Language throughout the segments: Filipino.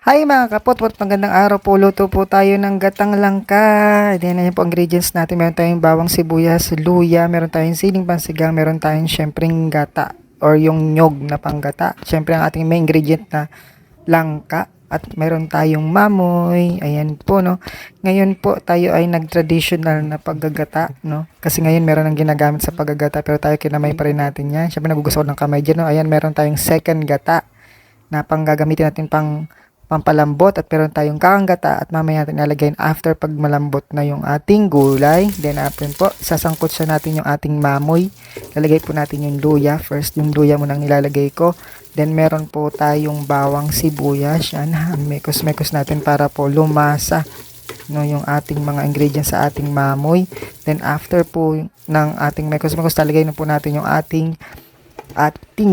Hi mga kapot, magandang araw po. Luto po tayo ng gatang langka. Then, ayan po ang ingredients natin. Meron tayong bawang sibuyas, luya, meron tayong siling pansigang, meron tayong syempreng gata or yung nyog na panggata. Syempre ang ating main ingredient na langka at meron tayong mamoy. Ayan po, no. Ngayon po tayo ay nag-traditional na paggagata, no. Kasi ngayon meron ang ginagamit sa paggagata pero tayo kinamay pa rin natin yan. Syempre nagugusto ko ng kamay dyan, no. Ayan, meron tayong second gata na panggagamitin natin pampalambot at meron tayong kakanggata at mamaya natin ilalagay after pag malambot na yung ating gulay. Then after po, sasangkot siya natin yung ating mamoy. Lalagay po natin yung luya. First yung luya muna nilalagay ko. Then meron po tayong bawang sibuyas. Yan, mekos-mekos natin para po lumasa no yung ating mga ingredients sa ating mamoy. Then after po ng ating mekos-mekos, talagay na po natin yung ating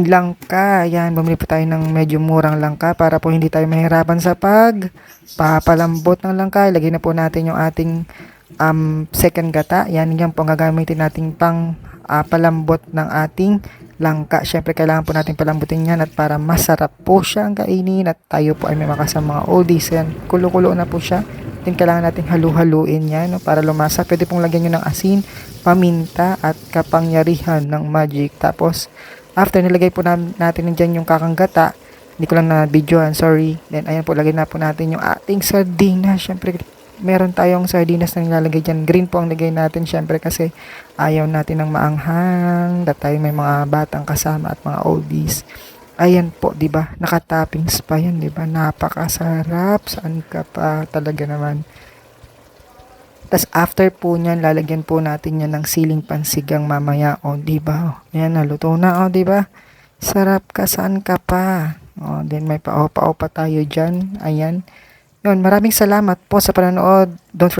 langka. Yan, bumili po tayo ng medyo murang langka para po hindi tayo mahirapan sa papalambot ng langka. Ilagay na po natin yung ating second gata. Yan po ang gagamitin natin pang palambot ng ating langka. Syempre kailangan po natin palambutin yan at para masarap po siyang kainin at tayo po ay may mga oldies. Yan, kulo-kulo na po siya. Then kailangan natin halu-haluin yan, no, para lumasa. Pwede pong lagyan nyo ng asin, paminta at kapangyarihan ng magic. Tapos after nilagay po natin dyan yung kakanggata, hindi ko lang na videoan, sorry. Then ayan po, lagay na po natin yung ating sardinas. Syempre meron tayong sardinas na nilalagay dyan. Green po ang lagay natin syempre kasi ayaw natin ng maanghang. That tayo may mga batang kasama at mga oldies. Ayan po, 'di ba? Nakatoppings pa 'yan, 'di ba? Napakasarap. Saan ka pa talaga naman. Tas after po niyan, lalagyan po natin 'yan ng siling pansigang mamaya. O, 'di ba? Ayan, naluto na, o, 'di ba? Sarap ka, saan ka pa? O, then may pa tayo diyan. Ayan. 'Yon, maraming salamat po sa panonood. Don't